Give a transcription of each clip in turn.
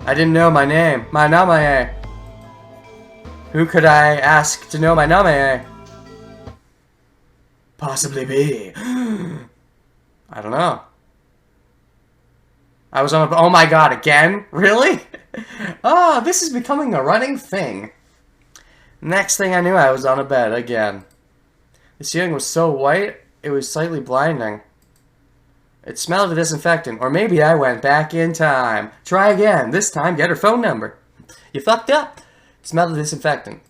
I didn't know my name. My namae. Who could I ask to know my namae? Possibly be. I don't know. I was on a... Oh my god, again? Really? Oh, this is becoming a running thing. Next thing I knew, I was on a bed again. The ceiling was so white, it was slightly blinding. It smelled of disinfectant, or maybe I went back in time. Try again. This time, get her phone number. You fucked up. It smelled of disinfectant.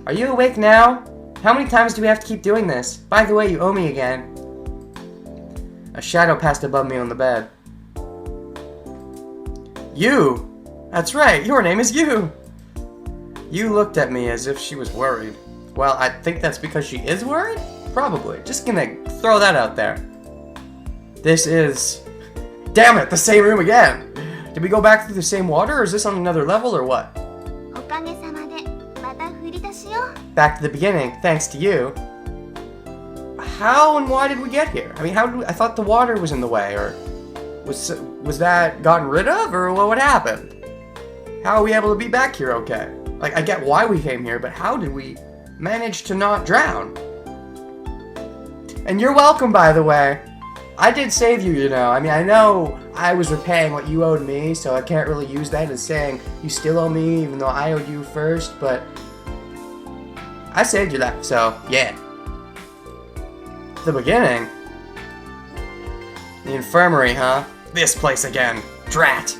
Are you awake now? How many times do we have to keep doing this? By the way, you owe me again. A shadow passed above me on the bed. You! That's right, your name is You! You looked at me as if she was worried. Well, I think that's because she is worried? Probably. Just gonna throw that out there. This is... Damn it, the same room again! Did we go back through the same water, or is this on another level, or what? Back to the beginning, thanks to you. How and why did we get here? I mean, I thought the water was in the way, or... Was that gotten rid of, or what happened? How are we able to be back here okay? Like, I get why we came here, but how did we manage to not drown? And you're welcome, by the way. I did save you, you know. I mean, I know I was repaying what you owed me, so I can't really use that as saying you still owe me, even though I owed you first, but... I saved you that, so, yeah. The beginning? The infirmary, huh? This place again. Drat.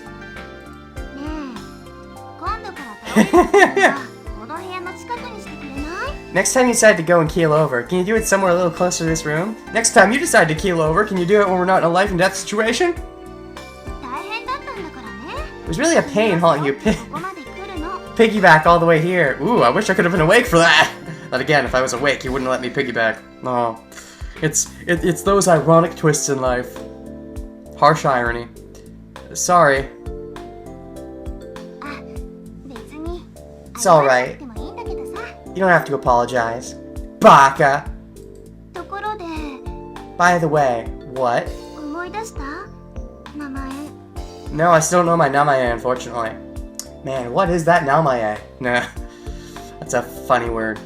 Next time you decide to go and keel over, can you do it somewhere a little closer to this room? Next time you decide to keel over, can you do it when we're not in a life and death situation? It was really a pain hauling you piggyback all the way here. Ooh, I wish I could have been awake for that. But again, if I was awake, you wouldn't let me piggyback. No. It's those ironic twists in life. Harsh irony. Sorry. It's alright. You don't have to apologize. Baka! By the way, what? No, I still don't know my namae, unfortunately. Man, what is that namae? Nah. That's a funny word.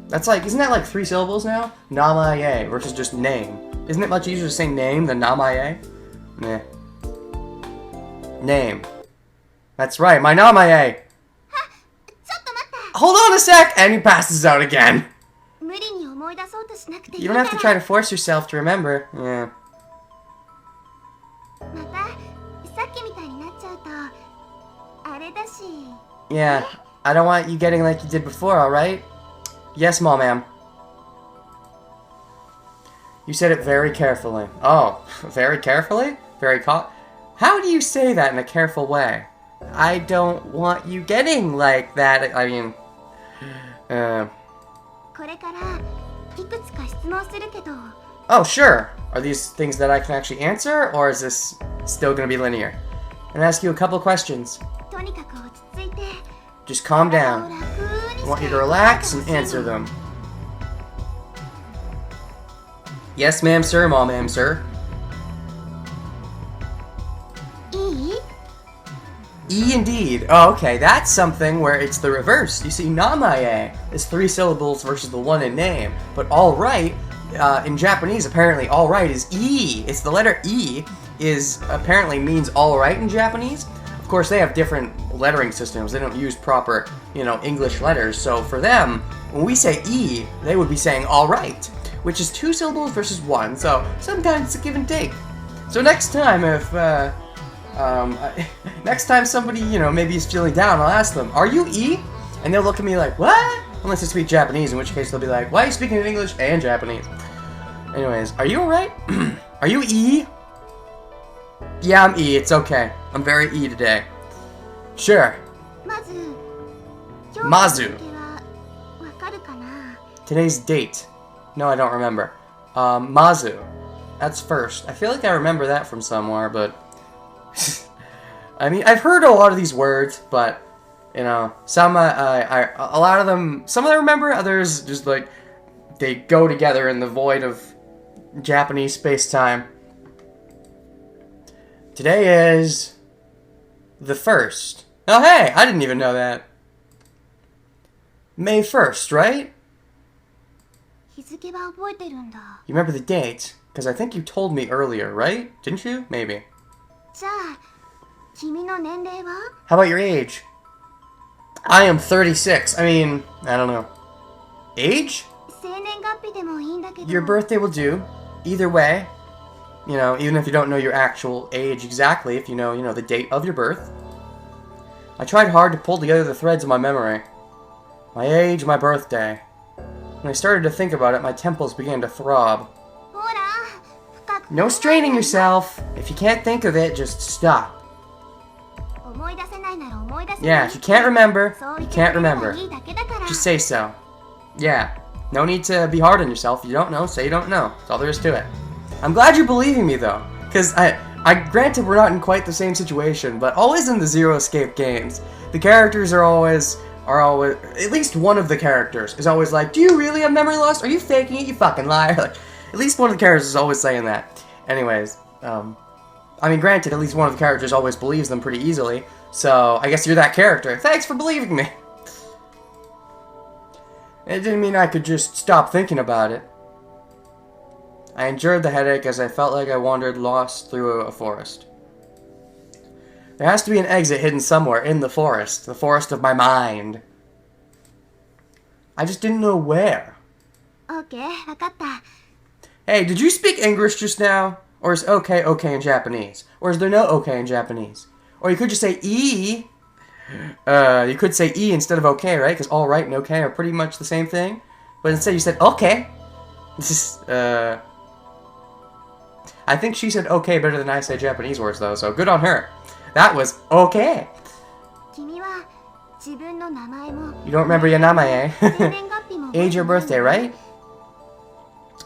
That's like, isn't that like 3 syllables now? Namae versus just name. Isn't it much easier to say name than namae? Nah. Name. That's right, my namae! Hold on a sec! And he passes out again. You don't have to try to force yourself to remember. Yeah. Yeah, I don't want you getting like you did before, alright? Yes, ma'am. You said it very carefully. Oh, very carefully? How do you say that in a careful way? I don't want you getting like that. I mean... Oh, sure. Are these things that I can actually answer, or is this still gonna be linear? I'm gonna ask you a couple questions. Just calm down. I want you to relax and answer them. Yes, ma'am, sir. Ma'am, sir. E indeed. Oh, okay. That's something where it's the reverse. You see, namae is 3 syllables versus the 1 in name. But alright, in Japanese, apparently alright is E. It's the letter E is apparently means alright in Japanese. Of course, they have different lettering systems. They don't use proper, English letters. So for them, when we say E, they would be saying alright, which is 2 syllables versus 1. So sometimes it's a give and take. So next time, if next time somebody, maybe is feeling down, I'll ask them, are you E? And they'll look at me like, what? Unless they speak Japanese, in which case they'll be like, why are you speaking in English and Japanese? Anyways, are you alright? Are you E? Yeah, I'm E, it's okay. I'm very E today. Sure. Mazu. Today's date. No, I don't remember. Mazu. That's first. I feel like I remember that from somewhere, but... I mean, I've heard a lot of these words, but, some, a lot of them, some I remember, others just, like, they go together in the void of Japanese space-time. Today is The 1st. Oh, hey! I didn't even know that. May 1st, right? 日付は覚えてるんだ。 You remember the date? Because I think you told me earlier, right? Didn't you? Maybe. じゃあ、君の年齢は？ How about your age? I am 36. I mean, I don't know. Age? 生年月日でもいいんだけど。 Your birthday will do. Either way. You know, even if you don't know your actual age exactly, if you know, the date of your birth. I tried hard to pull together the threads of my memory. My age, my birthday. When I started to think about it, my temples began to throb. ほら、深く。 No straining yourself. If you can't think of it, just stop. 思い出せないなら思い出せない。 Yeah, if you can't remember, そう you 言ってく can't れれば remember. いいだけだから。 Just say so. Yeah. No need to be hard on yourself. If you don't know, say you don't know. That's all there is to it. I'm glad you're believing me, though. Because granted, we're not in quite the same situation, but always in the Zero Escape games, the characters are always, at least one of the characters is always like, do you really have memory loss? Are you faking it, you fucking liar? Like, at least one of the characters is always saying that. Anyways, I mean, granted, at least one of the characters always believes them pretty easily, so I guess you're that character. Thanks for believing me. It didn't mean I could just stop thinking about it. I endured the headache as I felt like I wandered lost through a forest. There has to be an exit hidden somewhere in the forest of my mind. I just didn't know where. OK、わかった。 Hey, did you speak English just now? Or is okay in Japanese? Or is there no okay in Japanese? Or you could just say E. You could say E instead of okay, right? Because all right and okay are pretty much the same thing. But instead you said okay. I think she said okay better than I say Japanese words, though, so good on her. That was okay. 君は自分の名前も You don't remember your namae, 生年月日も age or birthday, right?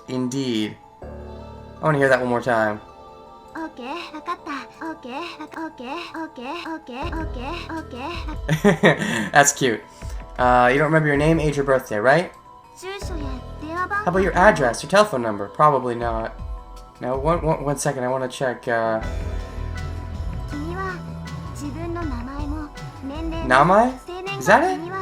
Indeed. I want to hear that one more time. OK、わかった。OK、OK、OK、OK、OK、OK。 That's cute. You don't remember your name, age, or birthday, right? 住所や電話番号。 How about your address, your telephone number? Probably not. Now, one second, I want to check, 君は自分の名前も年齢も Namae? 生年 Is that 月 it? 日には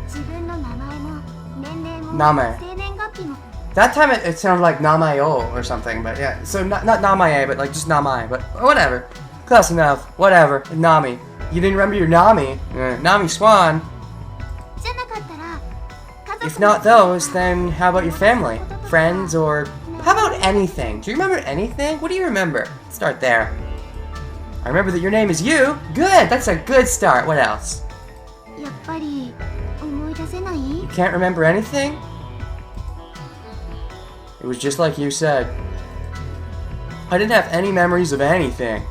自分の名前も年齢も Namae. 生年月日も That time it sounded like Namae or something, but yeah. So not Namae, but like just Namae, but whatever. Close enough. Whatever. Nami. You didn't remember your Nami? Nami Swan. じゃなかったら家族 If not those, then how about your family? Friends or... How about anything? Do you remember anything? What do you remember? Start there. I remember that your name is you. Good! That's a good start. What else? やっぱり思い出せない You can't remember anything? It was just like you said. I didn't have any memories of anything.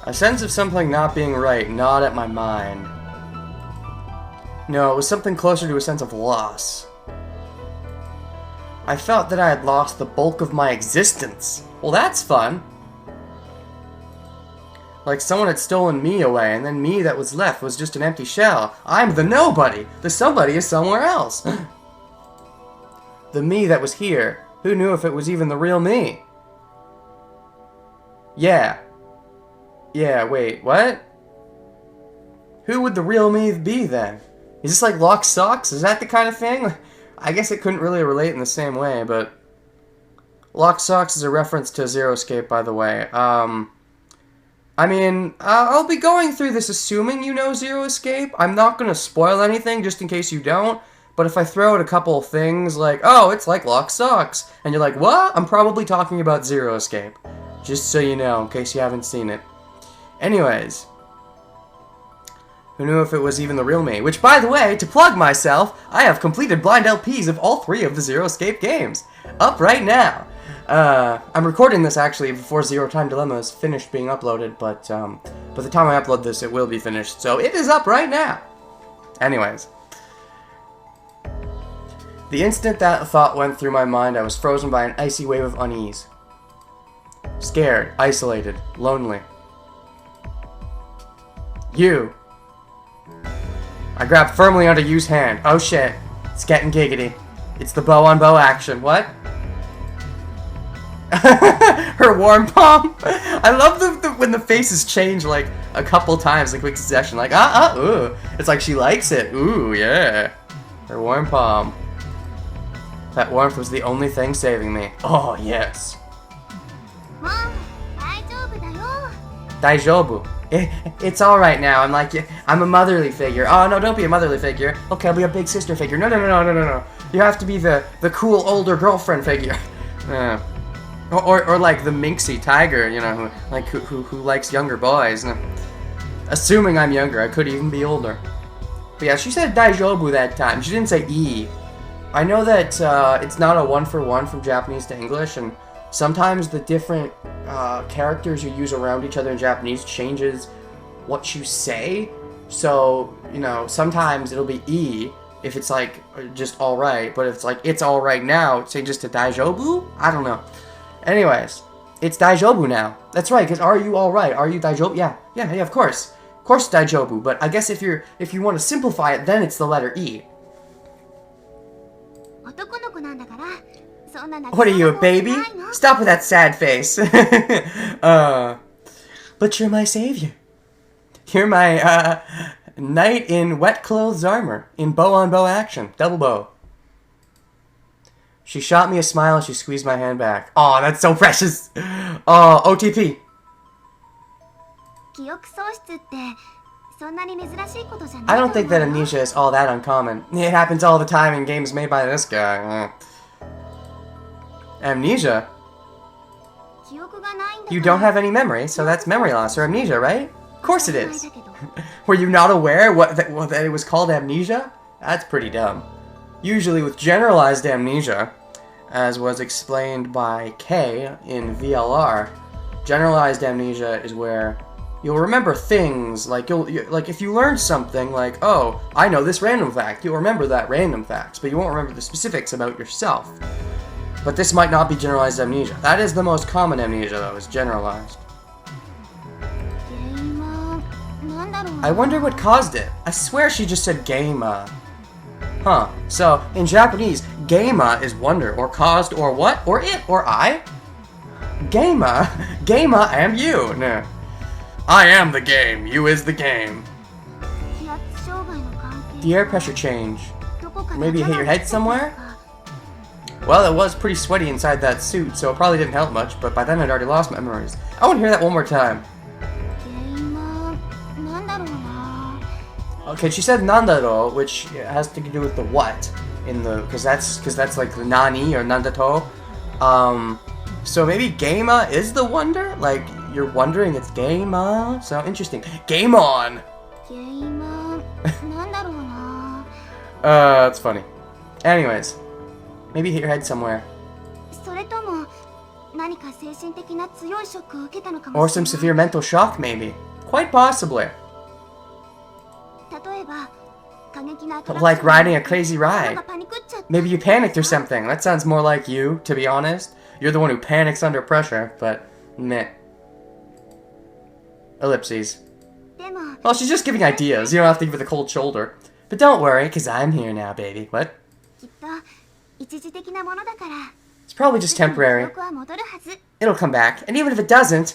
A sense of something not being right gnawed at my mind. No, it was something closer to a sense of loss. I felt that I had lost the bulk of my existence. Well, that's fun. Like someone had stolen me away, and then me that was left was just an empty shell. I'm the nobody. The somebody is somewhere else. The me that was here. Who knew if it was even the real me? Yeah. Yeah, wait, what? Who would the real me be then? Is this like Lock Socks? Is that the kind of thing? I guess it couldn't really relate in the same way, but... Lock Socks is a reference to Zero Escape, by the way. I mean, I'll be going through this assuming you know Zero Escape. I'm not gonna spoil anything, just in case you don't. But if I throw out a couple of things like, oh, it's like Lock Socks, and you're like, what? I'm probably talking about Zero Escape. Just so you know, in case you haven't seen it. Anyways. Who knew if it was even the real me? Which, by the way, to plug myself, I have completed blind LPs of all 3 of the Zero Escape games. Up right now. I'm recording this actually before Zero Time Dilemma is finished being uploaded, but by the time I upload this, it will be finished. So it is up right now. Anyways. The instant that thought went through my mind, I was frozen by an icy wave of unease. Scared, isolated, lonely. You. I grabbed firmly onto Yu's hand. Oh shit. It's getting giggity. It's the bow on bow action. What? Her warm palm. I love when the faces change like a couple times in quick succession. Like, ooh. It's like she likes it. Ooh, yeah. Her warm palm. That warmth was the only thing saving me. Oh, yes. もう大丈夫だよ。 Daijobu. It's alright now. I'm like, I'm a motherly figure. Oh, no, don't be a motherly figure. Okay, I'll be a big sister figure. No. You have to be the cool older girlfriend figure. Or like the minxy tiger, you know, who likes younger boys. Assuming I'm younger, I could even be older. But yeah, she said Daijobu that time. She didn't say E. I know that it's not a one-for-one from Japanese to English, and sometimes the different characters you use around each other in Japanese changes what you say. So, you know, sometimes it'll be E if it's like just alright, but if it's like it's alright now, it changes to Daijobu? I don't know. Anyways, it's Daijobu now. That's right, because are you alright? Are you Daijobu? Yeah, of course. Of course Daijobu, but I guess if you want to simplify it, then it's the letter E. 男の子なんだから、そんな泣き What are you, a そうな顔し baby? ないの？ Stop with that sad face. But you're my savior. You're my, knight in wet clothes armor, in bow-on-bow action, double bow. She shot me a smile and she squeezed my hand back. Aw, that's so precious. Oh, OTP. 記憶喪失ってそんなに珍しいことじゃ I ない don't think that amnesia is all that uncommon. It happens all the time in games made by this guy. Amnesia? 記憶がないんだ You don't have any memory, so that's memory loss or amnesia, right? Of course it is. Were you not aware that it was called amnesia? That's pretty dumb. Usually with generalized amnesia, as was explained by K in VLR, generalized amnesia is where you'll remember things, like like if you learn something, like, oh, I know this random fact, you'll remember that random fact, but you won't remember the specifics about yourself. But this might not be generalized amnesia. That is the most common amnesia, though, is generalized. 原因はなんだろうな I wonder what caused it. I swear she just said Geima. Huh. So, in Japanese, Geima is wonder, or caused, or what, or it, or I. Geima? Geima am you. No. I am the game. You is the game. 気圧障害の関係 The air pressure change. どこかで Maybe hit your head 頭を打 somewhere? ってたか Well, it was pretty sweaty inside that suit, so it probably didn't help much, but by then I'd already lost my memories. I want to hear that one more time. 原因はなんだろうな Okay, she said nandaro, which has to do with the what in the because that's like the nani or nandato. So maybe Geima is the wonder? Like you're wondering it's Geima? So interesting. Game on! 原因はなんだろうな That's funny. Anyways, maybe hit your head somewhere. それとも何か精神的な強いショックを受けたのかも Or しれ some ない severe mental shock, maybe. Quite possibly. 例えば過激なアトラクション Like riding a crazy 頭 ride. がパニクっちゃった Maybe you panicked or something. That sounds more like you, to be honest. You're the one who panics under pressure, but meh. Ellipses. でも Well, she's just giving ideas. You don't have to give it the cold shoulder. But don't worry, because I'm here now, baby. What? きっと一時的なものだから It's probably just すぐに記 temporary. 憶は戻るはず It'll come back. And even if it doesn't,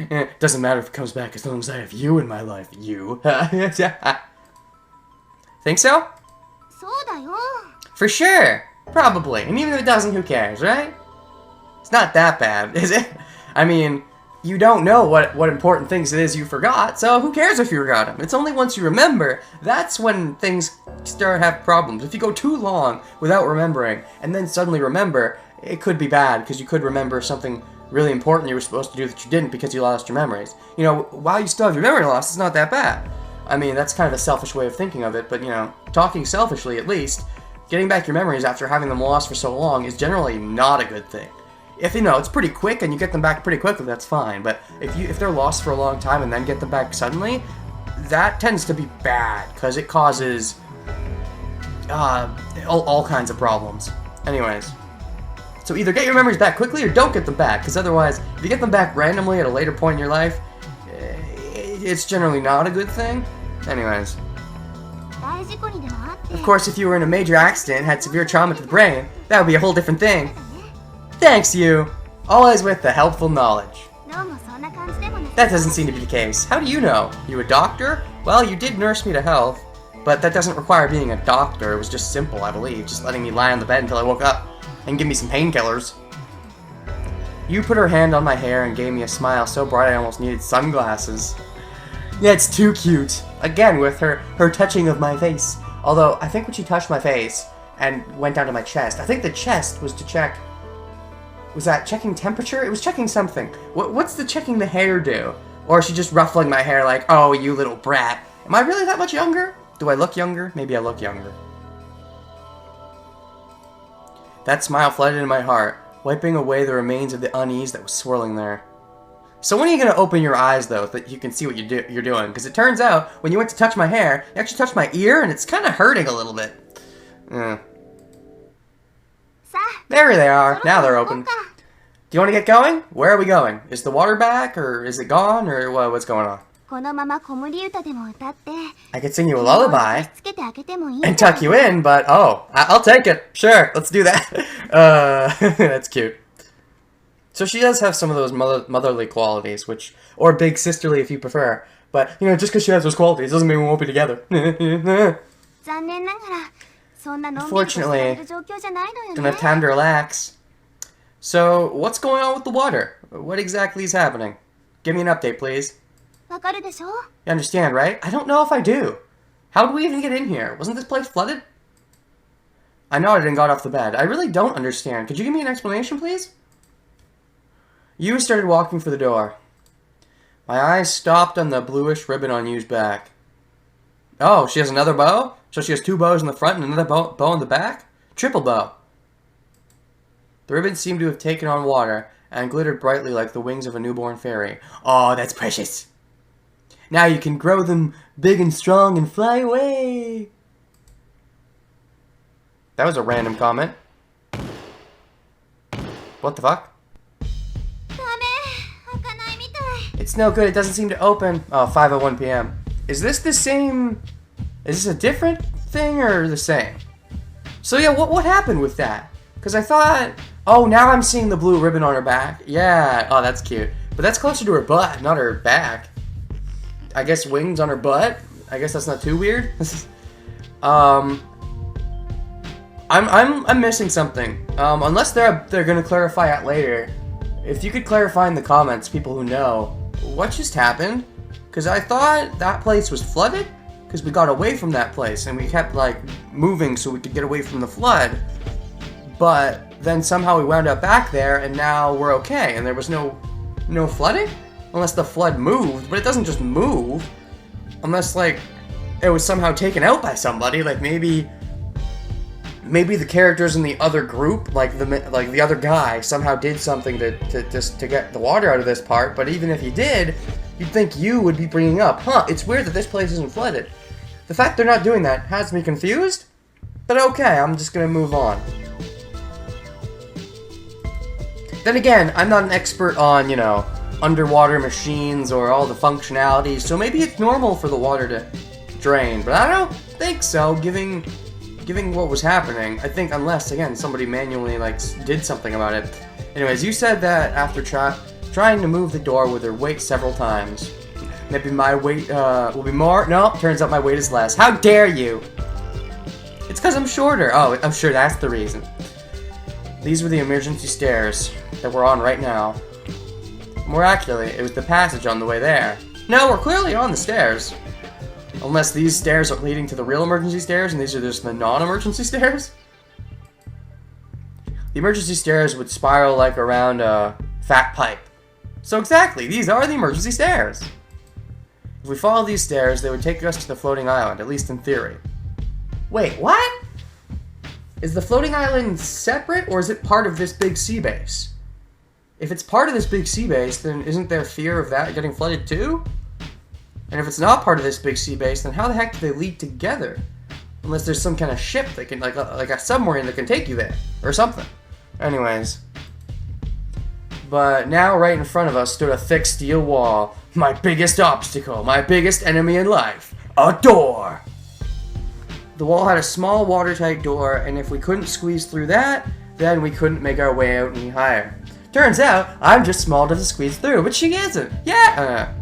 it doesn't matter if it comes back as long as I have you in my life. You. Think so? そうだよ For sure. Probably. And even if it doesn't, who cares, right? It's not that bad, is it? I mean, you don't know what important things it is you forgot, so who cares if you forgot them? It's only once you remember, that's when things start to have problems. If you go too long without remembering, and then suddenly remember, it could be bad, because you could remember something really important you were supposed to do that you didn't because you lost your memories. You know, while you still have your memory loss, it's not that bad. I mean, that's kind of a selfish way of thinking of it, but, you know, talking selfishly at least, getting back your memories after having them lost for so long is generally not a good thing. If, you know, it's pretty quick and you get them back pretty quickly, that's fine, but if they're lost for a long time and then get them back suddenly, that tends to be bad, because it causes all kinds of problems. Anyways. So either get your memories back quickly or don't get them back, because otherwise, if you get them back randomly at a later point in your life, it's generally not a good thing. Anyways. 大事故にでもあって Of course, if you were in a major accident and had severe trauma to the brain, that would be a whole different thing. Thanks, you. Always with the helpful knowledge. どうもそんな感じでもな That doesn't seem to be the case. How do you know? You a doctor? Well, you did nurse me to health, but that doesn't require being a doctor. It was just simple, I believe, just letting me lie on the bed until I woke up and give me some painkillers. You put her hand on my hair and gave me a smile so bright I almost needed sunglasses. Yeah, it's too cute. Again, with her touching of my face. Although, I think when she touched my face and went down to my chest, I think the chest was to check... Was that checking temperature? It was checking something. What's the checking the hair do? Or is she just ruffling my hair like, oh, you little brat? Am I really that much younger? Do I look younger? Maybe I look younger. That smile flooded in my heart, wiping away the remains of the unease that was swirling there. So when are you going to open your eyes, though, so that you can see what you're doing? Because it turns out, when you went to touch my hair, you actually touched my ear, and it's kind of hurting a little bit. There they are. Now they're open. Do you want to get going? Where are we going? Is the water back, or is it gone, or what's going on? このまま子守歌でも歌って I could sing you a lullaby つけてあげてもいい and tuck you in, but I'll take it. Sure, let's do that. That's cute. So she does have some of those motherly qualities, or big sisterly if you prefer. But, just because she has those qualities doesn't mean we won't be together. 残念ながらそんなのんびりとしてられる状況じゃないのよ Don't ね have time to relax. So, what's going on with the water? What exactly is happening? Give me an update, please. わかるでしょ You understand, right? I don't know if I do. How did we even get in here? Wasn't this place flooded? I nodded and got off the bed. I really don't understand. Could you give me an explanation, please? You started walking for the door. My eyes stopped on the bluish ribbon on Yu's back. Oh, she has another bow? So she has two bows in the front and another bow in the back? Triple bow. The ribbon seemed to have taken on water and glittered brightly like the wings of a newborn fairy. Oh, that's precious. Now you can grow them big and strong and fly away. That was a random comment. What the fuck? ダメ開かないみたい It's no good. It doesn't seem to open. Oh, 5:01 p.m. Is this the same? Is this a different thing or the same? So yeah, what happened with that? Because I thought... Oh, now I'm seeing the blue ribbon on her back. Yeah. Oh, that's cute. But that's closer to her butt, not her back. I guess wings on her butt. I guess that's not too weird. I'm missing something. Unless they're gonna clarify it later. If you could clarify in the comments, people who know, what just happened? Because I thought that place was flooded. Because we got away from that place and we kept like moving so we could get away from the flood. But then somehow we wound up back there and now we're okay and there was no flooding? Unless the flood moved, but it doesn't just move. Unless like it was somehow taken out by somebody, like maybe the characters in the other group, like the other guy somehow did something to get the water out of this part, but even if he did, you'd think you would be bringing up, it's weird that this place isn't flooded. The fact they're not doing that has me confused, but okay, I'm just gonna move on. Then again, I'm not an expert on, underwater machines or all the functionalities, so maybe it's normal for the water to drain, but I don't think so, given what was happening. I think unless, again, somebody manually, did something about it. Anyways, you said that after trying to move the door with her weight several times, maybe my weight, will be more? No, turns out my weight is less. How dare you! It's because I'm shorter. Oh, I'm sure that's the reason. These were the emergency stairs that we're on right now. More accurately, it was the passage on the way there. No, we're clearly on the stairs. Unless these stairs are leading to the real emergency stairs and these are just the non-emergency stairs? The emergency stairs would spiral like around a fat pipe. So exactly, these are the emergency stairs. If we follow these stairs, they would take us to the floating island, at least in theory. Wait, what? Is the floating island separate, or is it part of this big sea base? If it's part of this big sea base, then isn't there fear of that getting flooded too? And if it's not part of this big sea base, then how the heck do they lead together? Unless there's some kind of ship that can, like a submarine that can take you there, or something. Anyways. But now right in front of us stood a thick steel wall. My biggest obstacle, my biggest enemy in life. A door! The wall had a small watertight door, and if we couldn't squeeze through that, then we couldn't make our way out any higher. Turns out, I'm just small enough to squeeze through, but she isn't. Yeah!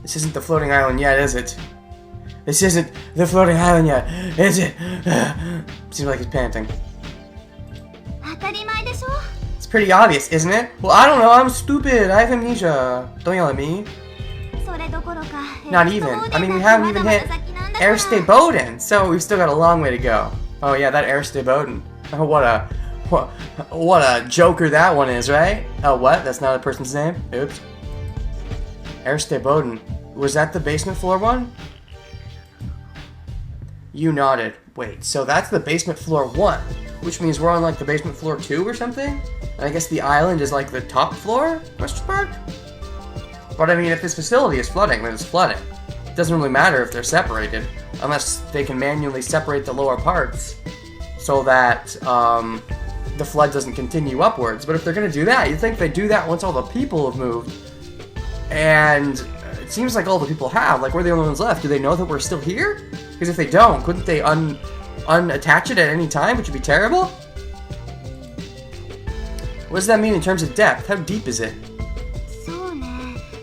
This isn't the floating island yet, is it? This isn't the floating island yet, is it? Seems like he's panting. 当たり前でしょ It's pretty obvious, isn't it? Well, I don't know, I'm stupid. I have amnesia. Don't yell at me. それどころか Not even. I mean, we haven't even hit Erste Boden, so we've still got a long way to go. Oh yeah, that Erste Boden. Oh, what a joker that one is, right? Oh, what? That's not a person's name? Oops. Erste Boden. Was that the basement floor one? You nodded. Wait, so that's the basement floor 1, which means we're on like the basement floor 2 or something? And I guess the island is like the top floor? Question mark? But I mean, if this facility is flooding, then it's flooding. It doesn't really matter if they're separated, unless they can manually separate the lower parts so that the flood doesn't continue upwards. But if they're gonna do that, you'd think they'd do that once all the people have moved. And it seems like all the people have. Like, we're the only ones left. Do they know that we're still here? Because if they don't, couldn't they unattach it at any time, which would be terrible? What does that mean in terms of depth? How deep is it? そうね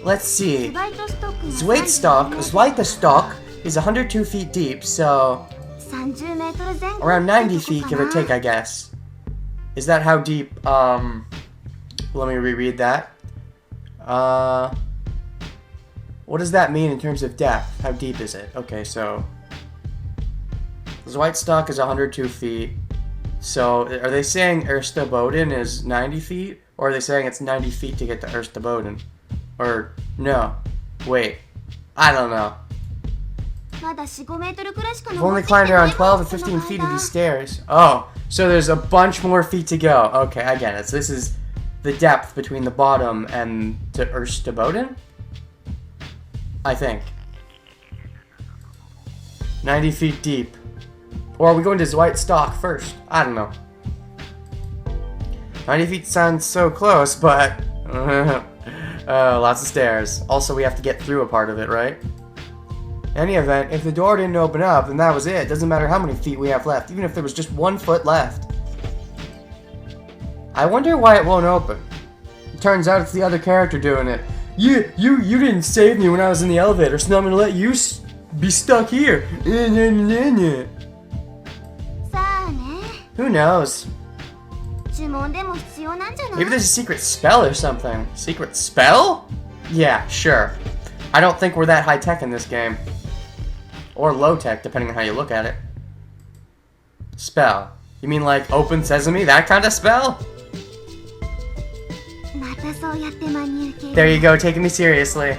Let's see. スワイトストックが Zweitstock is 102 feet deep, so 30メートル前後 around 90 feet, give or take, I guess. Is that how deep? Let me reread that. What does that mean in terms of depth? How deep is it? Okay, so Zweitstock is 102 feet. So are they saying Erste Boden is 90 feet? Or are they saying it's 90 feet to get to Erste Boden? Or, no. Wait. I don't know. まだ 4-5 メートルくらいしか I've 登 only ってきてない climbed around 12 to そ 15 の feet of 間 these stairs. Oh, so there's a bunch more feet to go. Okay, I get it. So this is the depth between the bottom and to Erste Boden? I think. 90 feet deep. Or are we going to Zweitstock first? I don't know. 90 feet sounds so close, but lots of stairs. Also, we have to get through a part of it, right? In any event, if the door didn't open up, then that was it. Doesn't matter how many feet we have left, even if there was just 1 foot left. I wonder why it won't open. It turns out it's the other character doing it. You didn't save me when I was in the elevator, so now I'm gonna let you be stuck here. さあね Who knows? 呪文でも必要なんじゃない Maybe there's a secret spell or something. Secret spell? Yeah, sure. I don't think we're that high tech in this game. Or low tech, depending on how you look at it. Spell. You mean like open sesame? That kind of spell? またそうやって真に受ける There you go, taking me seriously.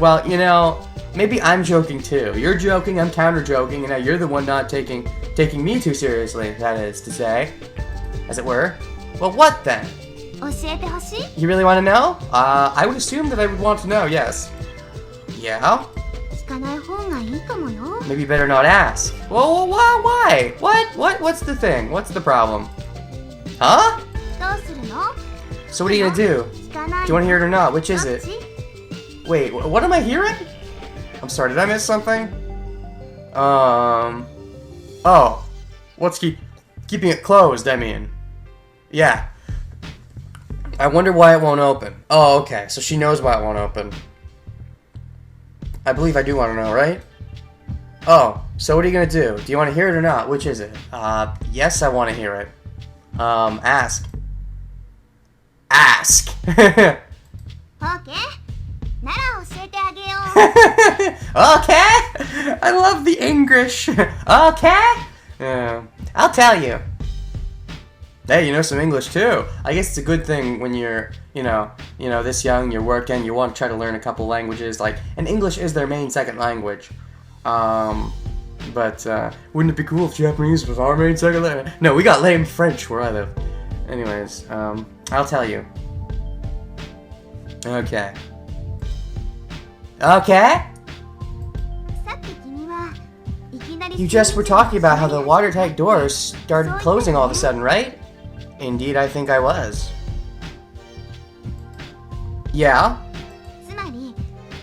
Well, you know, maybe I'm joking too. You're joking, I'm counter joking, and now you're the one not taking me too seriously, that is to say. As it were. Well, what then? 教えてほしい You really want to know? I would assume that I would want to know, yes. Yeah? 聞かない方がいいかもよ Maybe better not ask. Well, why? What's the thing? What's the problem? Huh? どうするの So what are you gonna do? 聞かない Do you want to hear it or not? Which is どっ it? ち Wait, what am I hearing? I'm sorry, did I miss something? Oh. What's keeping it closed, I mean. Yeah. I wonder why it won't open. Oh, okay, so she knows why it won't open. I believe I do want to know, right? Oh, so what are you gonna do? Do you want to hear it or not? Which is it? Yes, I want to hear it. Ask. Ask! OK なら教えてあげよう Okay! I love the English. Okay? I'll tell you. Hey, you know some English too. I guess it's a good thing when you're, you know, this young, you're working, you want to try to learn a couple languages, and English is their main second language. But wouldn't it be cool if Japanese was our main second language? No, we got lame French where I live. Anyways, I'll tell you. Okay. Okay? さっき君はいきなり You just were talking about how the watertight doors started closing all of a sudden, right? Indeed, I think I was. Yeah? つまり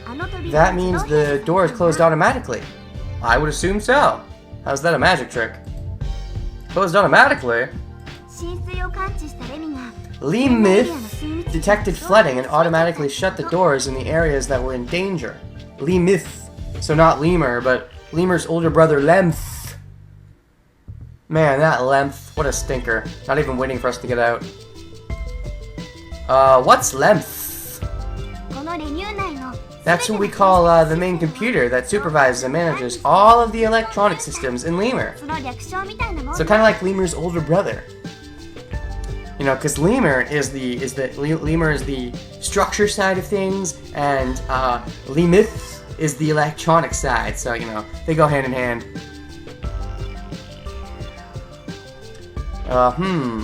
あの扉 That means the door is closed automatically. I would assume so. How's that a magic trick? Closed automatically? 浸水をを感知したレミが Lemith detected flooding and automatically shut the doors in the areas that were in danger. Lemith. So not Lemur, but Lemur's older brother Lemth. Man, that Lemth. What a stinker. Not even waiting for us to get out. What's Lemth? このレニュー内の That's what we call the main computer that supervises and manages all of the electronic systems in Lemur. その略称みたいなもん So kind of like Lemur's older brother. You know, because Lemur is the structure side of things, and Lemith is the electronic side. So you know they go hand in hand.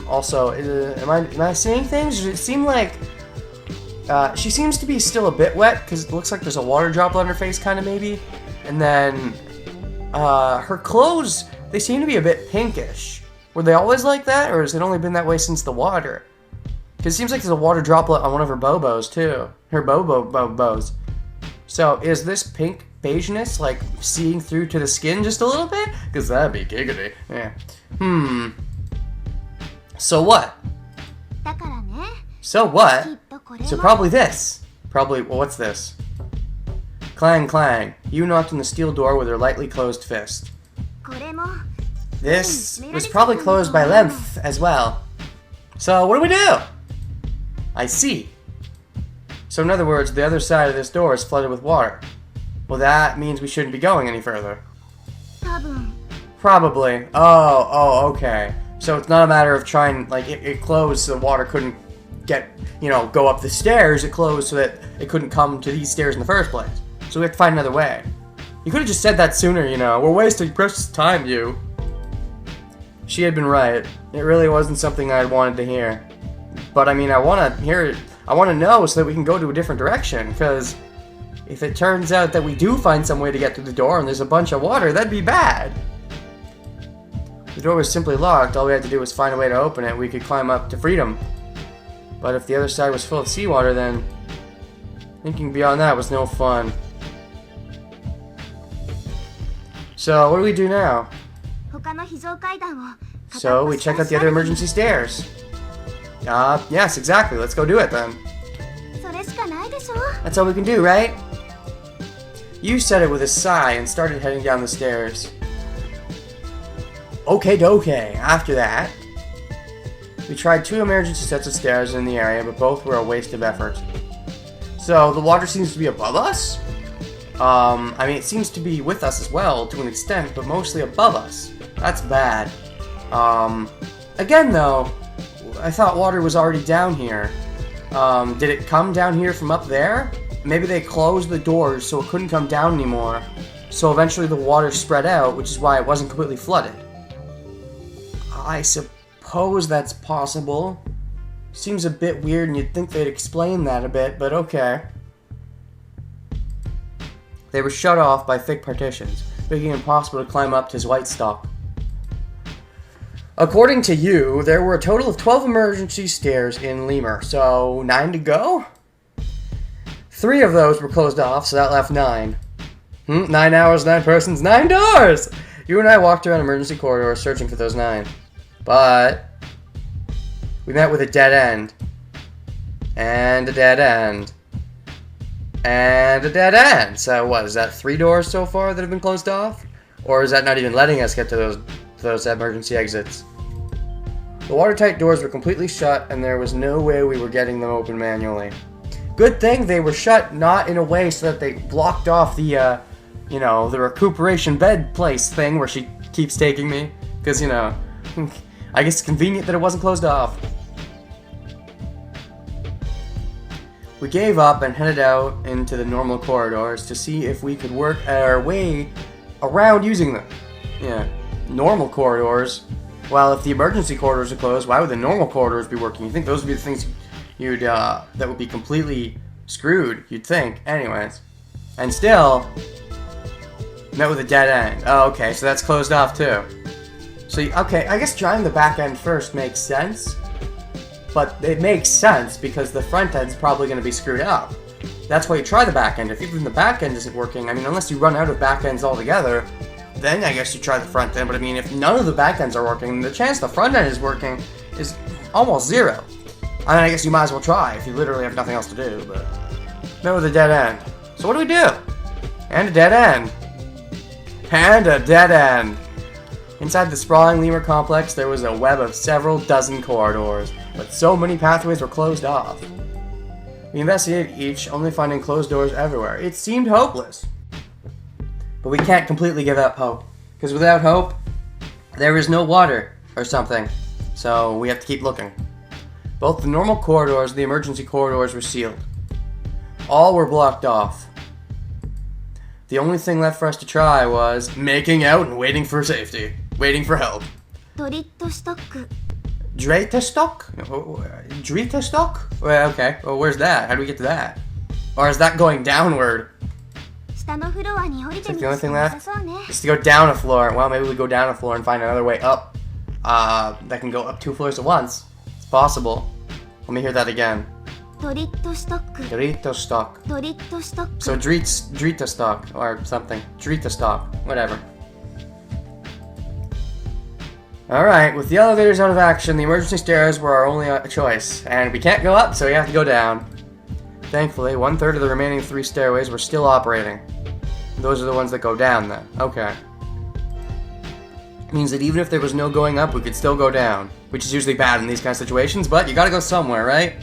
Also, am I seeing things? Does it seem like she seems to be still a bit wet because it looks like there's a water droplet on her face, kind of maybe, and then her clothes, they seem to be a bit pinkish. Were they always like that, or has it only been that way since the water? Because it seems like there's a water droplet on one of her bobos, too. Her bobos. So, is this pink beigeness, like, seeing through to the skin just a little bit? Because that'd be giggity. Yeah. So what? だからね So きっ what? とこれ So も probably this. Probably, well, what's this? Clang, clang. You knocked on the steel door with her lightly closed fist. これも This was probably closed by Length as well. So, what do we do? I see. So, in other words, the other side of this door is flooded with water. Well, that means we shouldn't be going any further. 多分 Probably. Oh, okay. So, it's not a matter of trying, like, it closed so the water couldn't get, you know, go up the stairs. It closed so that it couldn't come to these stairs in the first place. So, we have to find another way. You could have just said that sooner, you know. We're wasting precious time, you. She had been right. It really wasn't something I wanted to hear. But I mean, I want to hear it. I want to know so that we can go to a different direction. Because if it turns out that we do find some way to get through the door and there's a bunch of water, that'd be bad. The door was simply locked. All we had to do was find a way to open it. We could climb up to freedom. But if the other side was full of seawater, then thinking beyond that was no fun. So, what do we do now? 他の非常階段を So, we check out the other emergency stairs. Yes, exactly. Let's go do it then. それしかないでしょ That's all we can do, right? You said it with a sigh and started heading down the stairs. Okay, doke. After that, we tried 2 emergency sets of stairs in the area, but both were a waste of effort. So, the water seems to be above us? I mean, it seems to be with us as well, to an extent, but mostly above us. That's bad. Again, though, I thought water was already down here. Did it come down here from up there? Maybe they closed the doors so it couldn't come down anymore. So eventually the water spread out, which is why it wasn't completely flooded. I suppose that's possible. Seems a bit weird, and you'd think they'd explain that a bit, but okay. They were shut off by thick partitions, making it impossible to climb up to his white stalk. According to you, there were a total of 12 emergency stairs in Lemur, so 9 to go? 3 of those were closed off, so that left 9. 9 hours, 9 persons, 9 doors! You and I walked around emergency corridors searching for those 9. But we met with a dead end. And a dead end. And a dead end. So what, is that 3 doors so far that have been closed off? Or is that not even letting us get to those emergency exits? The watertight doors were completely shut, and there was no way we were getting them open manually. Good thing they were shut not in a way so that they blocked off the, the recuperation bed place thing where she keeps taking me. Because, I guess it's convenient that it wasn't closed off. We gave up and headed out into the normal corridors to see if we could work our way around using them. Yeah, normal corridors. Well, if the emergency corridors are closed, why would the normal corridors be working? You think those would be the things that would be completely screwed, you'd think. Anyways. And still, met with a dead end. Oh, okay, so that's closed off too. So, okay, I guess trying the back end first makes sense. But it makes sense because the front end's probably going to be screwed up. That's why you try the back end. If even the back end isn't working, I mean, unless you run out of back ends altogether, then I guess you try the front end. But I mean, if none of the back ends are working, the chance the front end is working is almost zero. I mean, I guess you might as well try if you literally have nothing else to do, but... No, with a dead end. So what do we do? And a dead end. And a dead end. Inside the sprawling lemur complex, there was a web of several dozen corridors, but so many pathways were closed off. We investigated each, only finding closed doors everywhere. It seemed hopeless. But we can't completely give up hope, because without hope, there is no water, or something. So we have to keep looking. Both the normal corridors and the emergency corridors were sealed. All were blocked off. The only thing left for us to try was making out and waiting for safety. Waiting for help. トリットストック Drehtastock? Drehtastock? Well, okay. Well, where's that? How do we get to that? Or is that going downward? 下のフロアに降りてみ The only るし thing かなさ left そうね is to go down a floor. Well, maybe we go down a floor and find another way up. That can go up 2 floors at once. It's possible. Let me hear that again. トリットストック Drehtastock. トリットストック So Drehtastock or something. Drehtastock. Whatever. Alright, with the elevators out of action, the emergency stairs were our only choice. And we can't go up, so we have to go down. Thankfully, 1/3 of the remaining 3 stairways were still operating. Those are the ones that go down then. Okay. Means that even if there was no going up, we could still go down. Which is usually bad in these kind of situations, but you gotta go somewhere, right?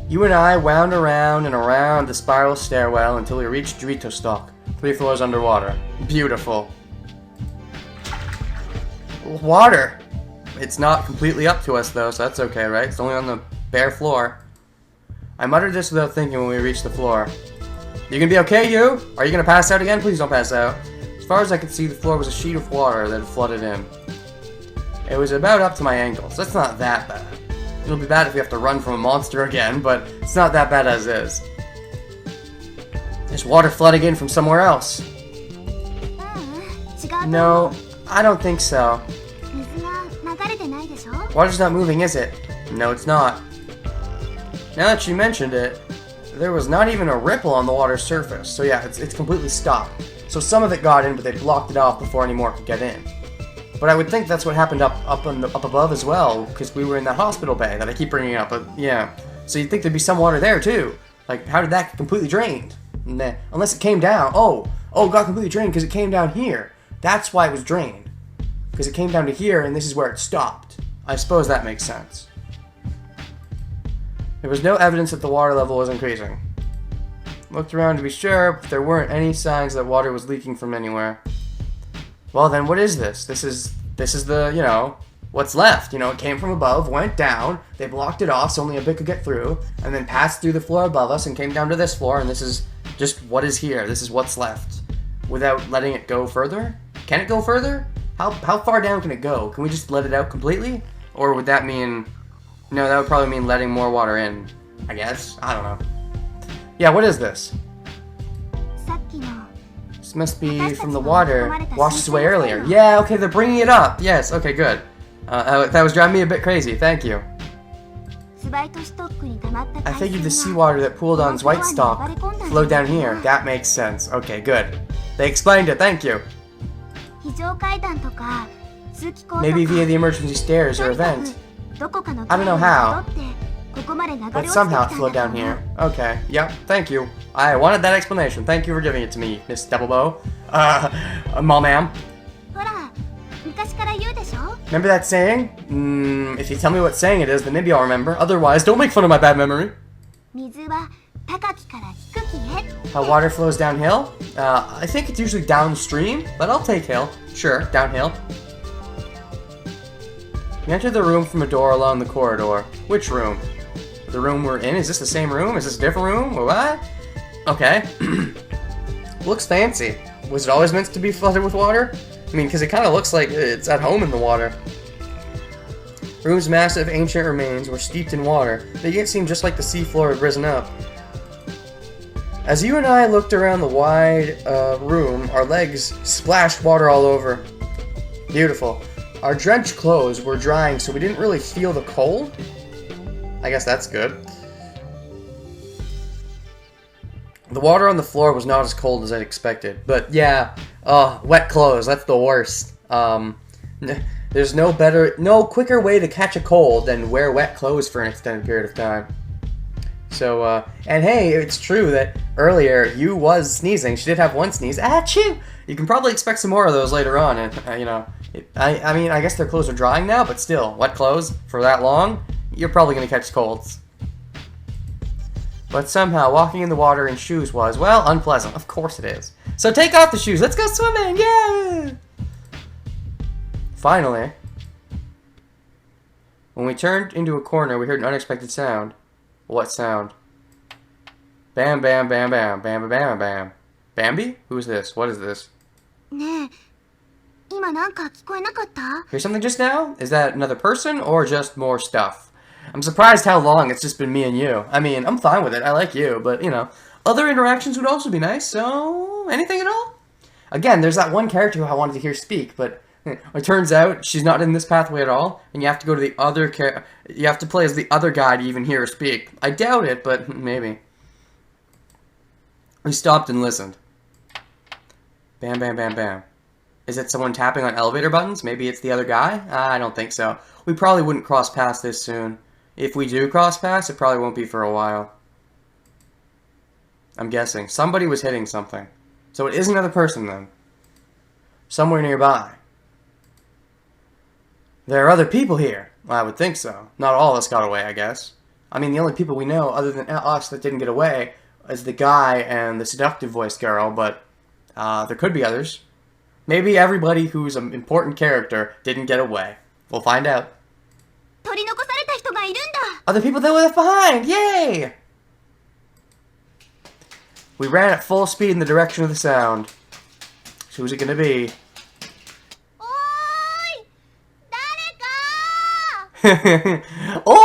You and I wound around and around the spiral stairwell until we reached Drehtastock, 3 floors underwater. Beautiful. Water! It's not completely up to us though, so that's okay, right? It's only on the bare floor. I muttered this without thinking when we reached the floor. You gonna be okay, you? Are you gonna pass out again? Please don't pass out. As far as I could see, the floor was a sheet of water that had flooded in. It was about up to my ankles. That's not that bad. It'll be bad if we have to run from a monster again, but it's not that bad as is. There's water flooding in from somewhere else. 違うと思う No, I don't think so. 水が流れてないでしょ Water's not moving, is it? No, it's not. Now that you mentioned it, there was not even a ripple on the water's surface. So yeah, it's completely stopped. So some of it got in, but they blocked it off before any more could get in. But I would think that's what happened up above as well, because we were in that hospital bay that I keep bringing up. But yeah, so you'd think there'd be some water there too. Like, how did that get completely drained? Nah. Unless it came down. Oh, it got completely drained because it came down here. That's why it was drained. Because it came down to here, and this is where it stopped. I suppose that makes sense. There was no evidence that the water level was increasing. Looked around to be sure, but there weren't any signs that water was leaking from anywhere. Well then, what is this? This is the, you know, what's left. You know, it came from above, went down, they blocked it off so only a bit could get through, and then passed through the floor above us and came down to this floor, and this is just what is here. This is what's left. Without letting it go further? Can it go further? How far down can it go? Can we just let it out completely? Or would that mean... No, that would probably mean letting more water in. I guess? I don't know. Yeah, what is this? さっきの This must be from the water washed its way earlier. Yeah, okay, they're bringing it up. Yes, okay, good. That was driving me a bit crazy. Thank you. スバイトストックに溜まった I 海 figured the 水 seawater が that pooled on its white stalk flowed down here. That makes sense. Okay, good. They explained it. Thank you. 非常階段とか通気口とか Maybe via the emergency stairs と or にか vent. くどこかの I don't know how. 経路に戻ってここまで流れ But 落ちてきた somehow ん it flowed だ down と思 here. う Okay, yep, thank you. I wanted that explanation. Thank you for giving it to me, Miss Doublebow. Mom. ほら昔から言うでしょ Remember that saying? If you tell me what saying it is, then maybe I'll remember. Otherwise, don't make fun of my bad memory. 水は高きから低きへ How water flows downhill? I think it's usually downstream, but I'll take hill. Sure, downhill. We entered the room from a door along the corridor. Which room? The room we're in? Is this the same room? Is this a different room? Or what? Okay. Looks fancy. Was it always meant to be flooded with water? I mean, because it kind of looks like it's at home in the water. Room's massive ancient remains were steeped in water. They yet seemed just like the seafloor had risen up. As you and I looked around the wide room, our legs splashed water all over. Beautiful. Our drenched clothes were drying, so we didn't really feel the cold. I guess that's good. The water on the floor was not as cold as I'd expected, but yeah, wet clothes, that's the worst. There's no quicker way to catch a cold than wear wet clothes for an extended period of time. So, and hey, it's true that earlier you was sneezing. She did have one sneeze. Achoo! You can probably expect some more of those later on, and, you know, I mean, I guess their clothes are drying now, but still, wet clothes for that long, you're probably going to catch colds. But somehow, walking in the water in shoes was, well, unpleasant. Of course it is. So take off the shoes. Let's go swimming! Yeah! Finally, when we turned into a corner, we heard an unexpected sound. What sound? Bam, bam, bam, bam, bam, bam, bam, bam. Bambi? Who is this? What is this? ねえ、今なんか聞こえなかった？ Hear something just now? Is that another person or just more stuff? I'm surprised how long it's just been me and you. I mean, I'm fine with it. I like you, but, you know, other interactions would also be nice, so anything at all? Again, there's that one character who I wanted to hear speak, but it turns out she's not in this pathway at all, and you have to go to the other you have to play as the other guy to even hear her speak. I doubt it, but maybe. We stopped and listened. Bam, bam, bam, bam. Is it someone tapping on elevator buttons? Maybe it's the other guy? I don't think so. We probably wouldn't cross paths this soon. If we do cross paths, it probably won't be for a while. I'm guessing. Somebody was hitting something. So it is another person then. Somewhere nearby. There are other people here. Well, I would think so. Not all of us got away, I guess. I mean, the only people we know other than us that didn't get away is the guy and the seductive voiced girl, but there could be others. Maybe everybody who's an important character didn't get away. We'll find out. 取り残された人がいるんだ。 Other people that were left behind! Yay! We ran at full speed in the direction of the sound. So who's it gonna be? おーい、誰か Oi!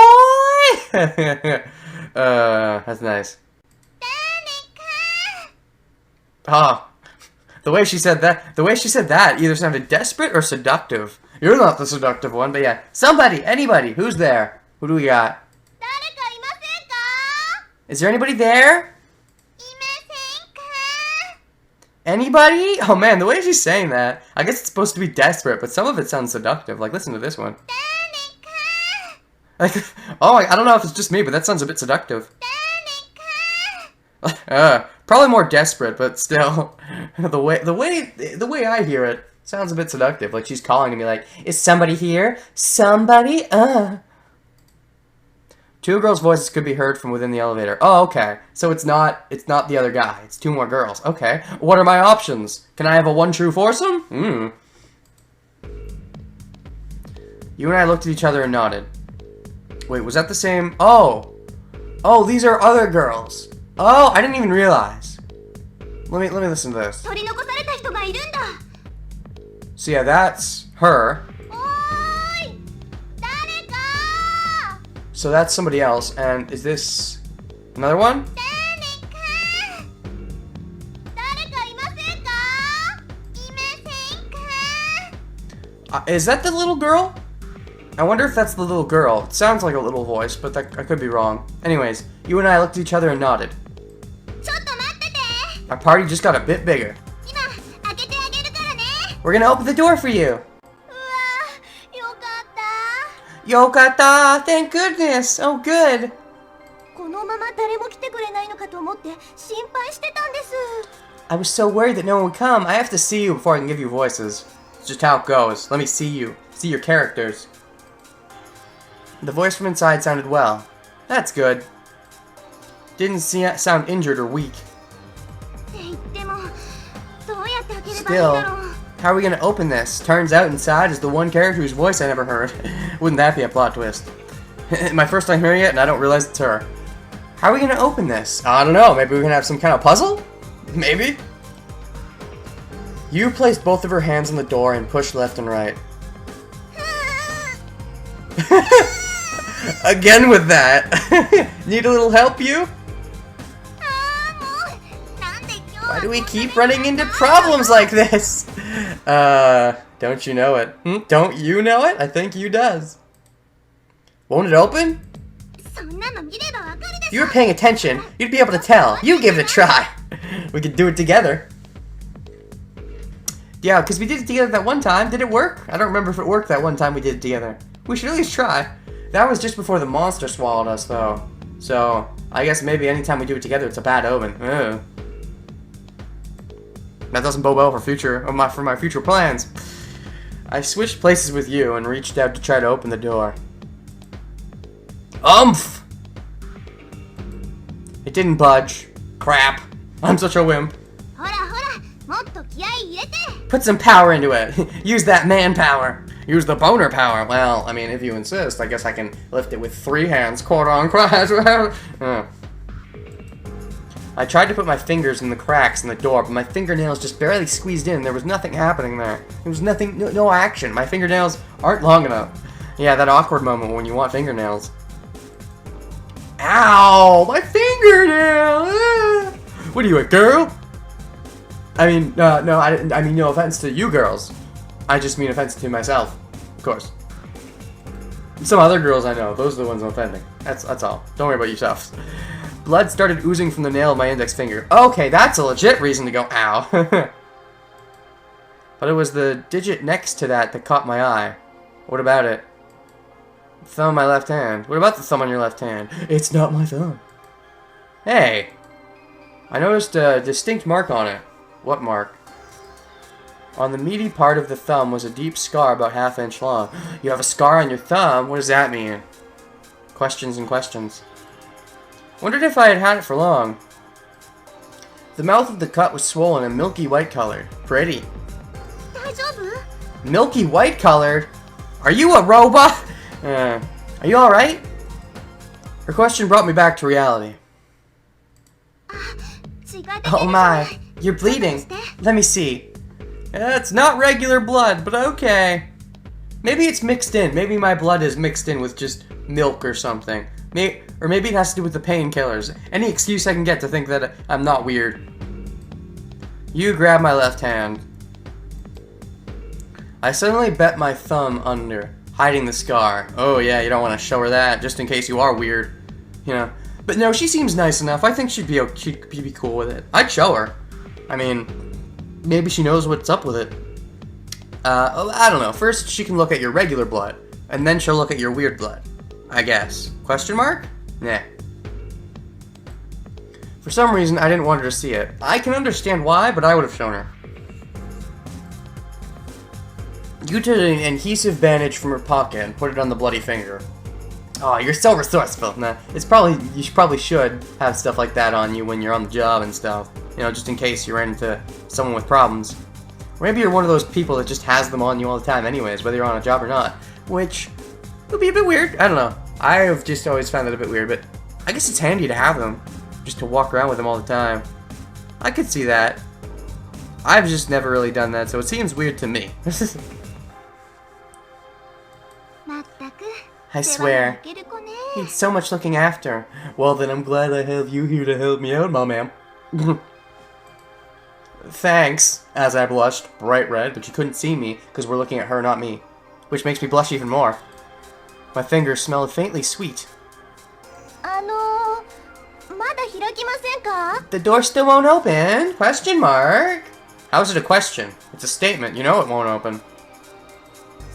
That's nice. 誰か Oh, the way she said that either sounded desperate or seductive. You're not the seductive one, but yeah. Somebody, anybody, who's there? Who do we got? 誰かいませんか Is there anybody there? いませんか Anybody? Oh man, the way she's saying that. I guess it's supposed to be desperate, but some of it sounds seductive. Like, listen to this one. 誰か Like, oh, I don't know if it's just me, but that sounds a bit seductive. 誰か Probably more desperate, but still, the way I hear it sounds a bit seductive. Like she's calling to me, like, "Is somebody here? Somebody?" Two girls' voices could be heard from within the elevator. Oh, okay. So it's not the other guy. It's two more girls. Okay. What are my options? Can I have a one true foursome? You and I looked at each other and nodded. Wait, was that the same? Oh, these are other girls. Oh, I didn't even realize. Let me listen to this. 取り残された人がいるんだ。 So yeah, that's her. おーい、誰か So that's somebody else. And is this another one? 誰か誰かいませんかいませんか Is that the little girl? I wonder if that's the little girl. It sounds like a little voice, but I could be wrong. Anyways, you and I looked at each other and nodded. ちょっと待ってて Our party just got a bit bigger. 今開けてあげるからね We're gonna open the door for you. うわー、よかった Yokata! Thank goodness! Oh, good! このまま誰も来てくれないのかと思って心配してたんです I was so worried that no one would come. I have to see you before I can give you voices. It's just how it goes. Let me see you. See your characters. The voice from inside sounded well. That's good. Didn't sound injured or weak. って言ってもどうやって開ければいいん Still, だろう how are we gonna open this? Turns out inside is the one character whose voice I never heard. Wouldn't that be a plot twist? My first time hearing it and I don't realize it's her. How are we gonna open this? I don't know, maybe we can have some kind of puzzle? Maybe? You placed both of her hands on the door and pushed left and right. Again with that. Need a little help, you? あーもうなんで今日は Why do we keep running into problems like this? Don't you know it? Don't you know it? I think you does. Won't it open? そんなの見ればわかるで If し you ょ were paying attention, you'd be able to tell. You give it a try. We could do it together. Yeah, because we did it together that one time. Did it work? I don't remember if it worked that one time we did it together. We should at least try. That was just before the monster swallowed us, though. So, I guess maybe anytime we do it together, it's a bad omen. Ugh. That doesn't bode well for my future plans. I switched places with you and reached out to try to open the door. Umph! It didn't budge. Crap. I'm such a wimp. ほらほら、もっと気合い入れて。 Put some power into it. Use that manpower. Use the boner power. Well, I mean, if you insist, I guess I can lift it with 3 hands, quote unquote. I tried to put my fingers in the cracks in the door, but my fingernails just barely squeezed in. There was nothing happening there. There was nothing, no action. My fingernails aren't long enough. Yeah, that awkward moment when you want fingernails. Ow! My fingernail! Ah. What are you, a girl? I mean, no, I mean no offense to you girls. I just mean offense to myself, of course. Some other girls I know, those are the ones I'm offending. That's all. Don't worry about yourselves. Blood started oozing from the nail of my index finger. Okay, that's a legit reason to go, ow. But it was the digit next to that caught my eye. What about it? Thumb on my left hand. What about the thumb on your left hand? It's not my thumb. Hey. I noticed a distinct mark on it. What mark? On the meaty part of the thumb was a deep scar about ½ inch long. You have a scar on your thumb? What does that mean? Questions and questions. Wondered if I had had it for long. The mouth of the cut was swollen and milky white colored. Pretty. 大丈夫？ Milky white colored? Are you a robot? Are you alright? Her question brought me back to reality. 血が出てるじゃ Oh ない。 my, you're bleeding. ちょっとして。 Let me see. It's not regular blood, but okay. Maybe it's mixed in. Maybe my blood is mixed in with just milk or something. Or maybe it has to do with the painkillers. Any excuse I can get to think that I'm not weird. You grab my left hand. I suddenly bet my thumb under, hiding the scar. Oh yeah, you don't want to show her that, just in case you are weird. You know. But no, she seems nice enough. I think she'd be cool with it. I'd show her. I mean, maybe she knows what's up with it. I don't know. First, she can look at your regular blood, and then she'll look at your weird blood. I guess. Question mark? Nah. For some reason, I didn't want her to see it. I can understand why, but I would have shown her. You took an adhesive bandage from her pocket and put it on the bloody finger. Oh, you're so resourceful. Nah, you probably should have stuff like that on you when you're on the job and stuff. You know, just in case you ran into someone with problems. Or maybe you're one of those people that just has them on you all the time anyways, whether you're on a job or not. Which would be a bit weird. I don't know. I've just always found that a bit weird, but I guess it's handy to have them. Just to walk around with them all the time. I could see that. I've just never really done that, so it seems weird to me. まったく。 I swear. 世話に焼ける子ね。 Needs so much looking after. Well, then I'm glad I have you here to help me out, my ma'am. Thanks, as I blushed, bright red, but you couldn't see me because we're looking at her, not me. Which makes me blush even more. My fingers smelled faintly sweet. まだ開きませんか？ The door still won't open? Question mark? How is it a question? It's a statement. You know it won't open.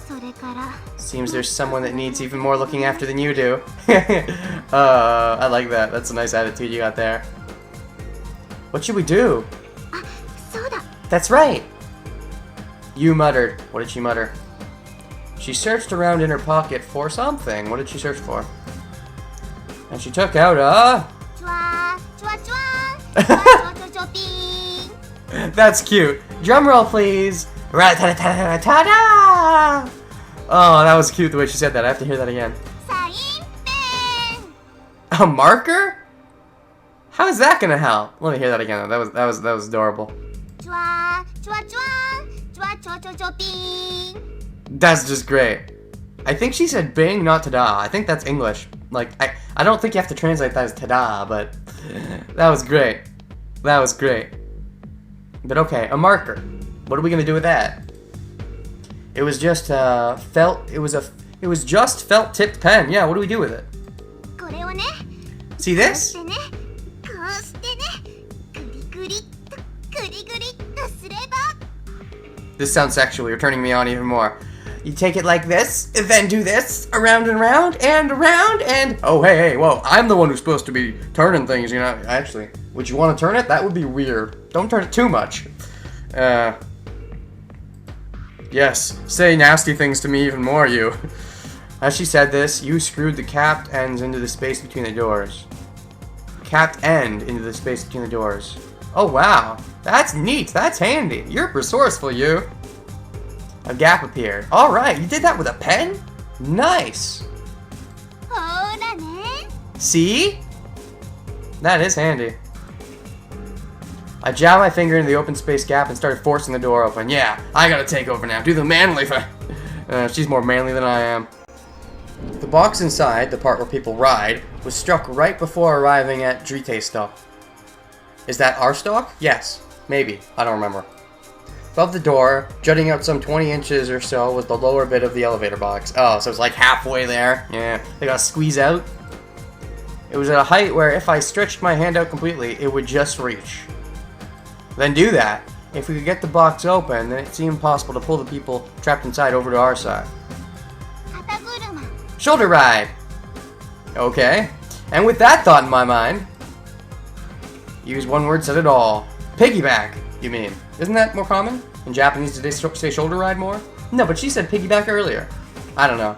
それから。 Seems there's someone that needs even more looking after than you do. I like that. That's a nice attitude you got there. What should we do? あ、そうだ。 That's right. You muttered. What did she mutter? She searched around in her pocket for something. What did she search for? And she took out a... チュワー、チュワチュワー、チュワチュワチュワチュワピーン。 That's cute. Drum roll, please. Ra-ta-ta-ta-ta-ta! Oh, that was cute the way she said that. I have to hear that again. サインペン。 A marker? How is that gonna help? Let me hear that again. That was adorable. チュワー、チュワチュワー、チュワチュワチュワチュワピーン。 That's just great. I think she said bing, not ta-da. I think that's English. Like, I don't think you have to translate that as ta-da, but that was great. That was great. But okay, a marker. What are we gonna do with that? It was just it was just felt tipped pen. Yeah, what do we do with it? これをね、 See こう this? してね、こうしてね、グリグリっとグリグリっとすれば。This sounds sexual. You're turning me on even more. You take it like this, and then do this, around and around, and... Oh, hey, whoa. I'm the one who's supposed to be turning things, you know. Actually, would you want to turn it? That would be weird. Don't turn it too much. Yes, say nasty things to me even more, you. As she said this, you screwed the capped ends into the space between the doors. Capped end into the space between the doors. Oh, wow. That's neat. That's handy. You're resourceful, you. A gap appeared. Alright, you did that with a pen? Nice. ほらね See? That is handy. I jabbed my finger into the open space gap and started forcing the door open. Yeah, I gotta take over now. Do the manly thing. She's more manly than I am. The box inside, the part where people ride, was struck right before arriving at Drite stop. Is that our stop? Yes. Maybe. I don't remember. Above the door, jutting out some 20 inches or so, was the lower bit of the elevator box. Oh, so it's like halfway there. Yeah, they gotta squeeze out. It was at a height where if I stretched my hand out completely, it would just reach. Then do that. If we could get the box open, then it seemed possible to pull the people trapped inside over to our side. 肩車 Shoulder ride! Okay. And with that thought in my mind, use one word said it all. Piggyback, you mean. Isn't that more common? In Japanese, do they say shoulder ride more? No, but she said piggyback earlier. I don't know.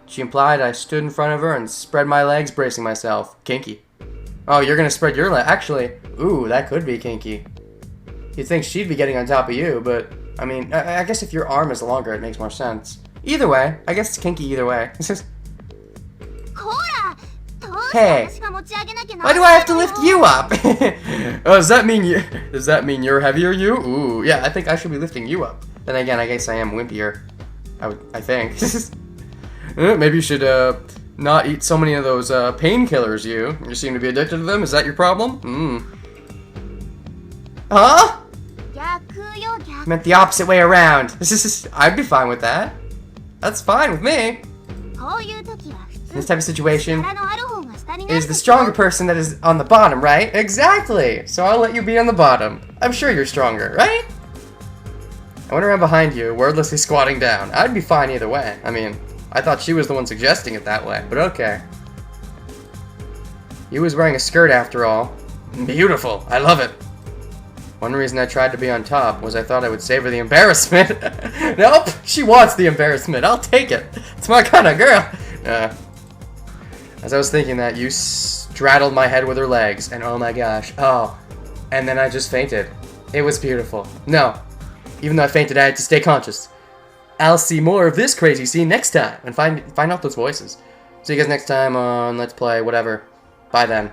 She implied I stood in front of her and spread my legs, bracing myself. Kinky. Oh, you're gonna spread your leg. Actually, ooh, that could be kinky. You'd think she'd be getting on top of you, but, I mean, I guess if your arm is longer, it makes more sense. Either way, I guess it's kinky either way. ほらどうして Hey, 私が持ち上げなきゃな why do I have to lift you up? Oh, does that mean you're heavier, you? Ooh, yeah, I think I should be lifting you up. Then again, I guess I am wimpier. I think. Maybe you should, not eat so many of those, painkillers, you. You seem to be addicted to them. Is that your problem? Huh? 逆よ逆 Meant the opposite way around. I'd be fine with that. That's fine with me. こういう時は普 This 通 type of situation 力のある方が下にな is る the stronger person that is on the bottom, right? Exactly. So I'll let you be on the bottom. I'm sure you're stronger, right? I went around behind you, wordlessly squatting down. I'd be fine either way. I mean, I thought she was the one suggesting it that way, but okay. You was wearing a skirt after all. Beautiful. I love it. One reason I tried to be on top was I thought I would save her the embarrassment. Nope, she wants the embarrassment. I'll take it. It's my kind of girl. As I was thinking that, you straddled my head with her legs, and oh my gosh, oh. And then I just fainted. It was beautiful. No, even though I fainted, I had to stay conscious. I'll see more of this crazy scene next time, and find out those voices. See you guys next time on Let's Play, whatever. Bye then.